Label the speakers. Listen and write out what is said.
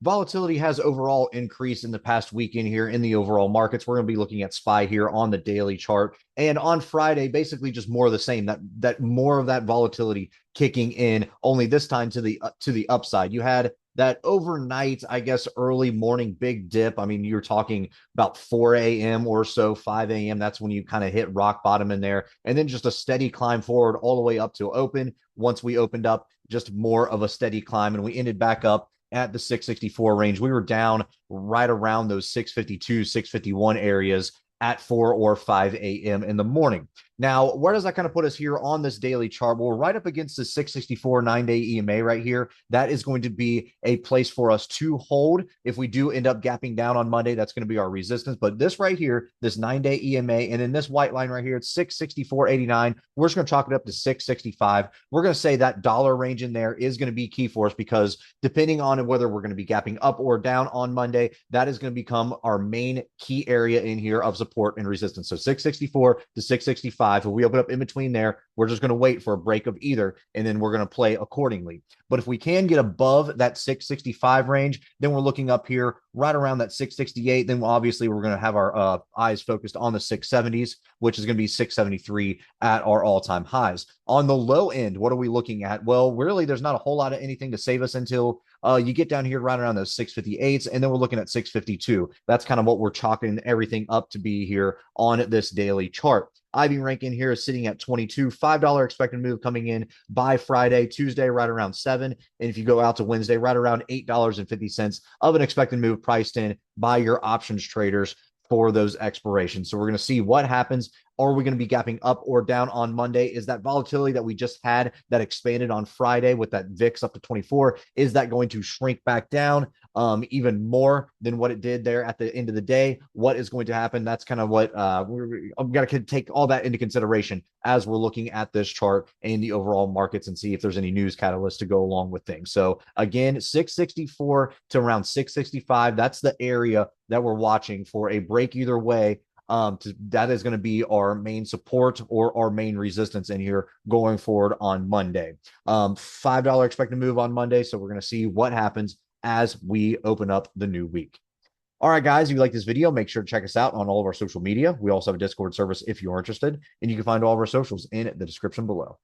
Speaker 1: volatility has overall increased in the past weekend here in the overall markets. We're going to be looking at SPY here on the daily chart. And on Friday, basically just more of the same, that more of that volatility kicking in, only this time to the upside. You had that overnight, I guess, early morning big dip. I mean, you're talking about 4 a.m. or so, 5 a.m. That's when you kind of hit rock bottom in there. And then just a steady climb forward all the way up to open. Once we opened up, just more of a steady climb, and we ended back up at the 664 range. We were down right around those 652, 651 areas at 4 or 5 a.m. in the morning. Now, where does that kind of put us here on this daily chart? Well, we're right up against the 664 9-day EMA right here. That is going to be a place for us to hold. If we do end up gapping down on Monday, that's going to be our resistance. But this right here, this 9-day EMA, and then this white line right here, it's 664.89. We're just going to chalk it up to 665. We're going to say that dollar range in there is going to be key for us, because depending on whether we're going to be gapping up or down on Monday, that is going to become our main key area in here of support and resistance. So 664 to 665. If we open up in between there, we're just going to wait for a break of either, and then we're going to play accordingly. But if we can get above that 665 range, then we're looking up here right around that 668. Then obviously we're going to have our eyes focused on the 670s, which is going to be 673 at our all-time highs. On the low end, what are we looking at? Well, really, there's not a whole lot of anything to save us until you get down here right around those 658s, and then we're looking at 652. That's kind of what we're chalking everything up to be here on this daily chart. IB rank in here is sitting at 22, $5 expected move coming in by Friday, Tuesday, right around 7. And if you go out to Wednesday, right around $8.50 of an expected move priced in by your options traders for those expirations. So we're going to see what happens. Are we going to be gapping up or down on Monday? Is that volatility that we just had that expanded on Friday with that VIX up to 24, is that going to shrink back down even more than what it did there at the end of the day? What is going to happen? That's kind of what we've got to take all that into consideration as we're looking at this chart and the overall markets, and see if there's any news catalyst to go along with things. So again, 664 to around 665, that's the area that we're watching for a break either way. That is going to be our main support or our main resistance in here going forward on Monday. $5 expected move on Monday. So we're going to see what happens as we open up the new week. All right, guys, if you like this video, make sure to check us out on all of our social media. We also have a Discord service if you're interested, and you can find all of our socials in the description below.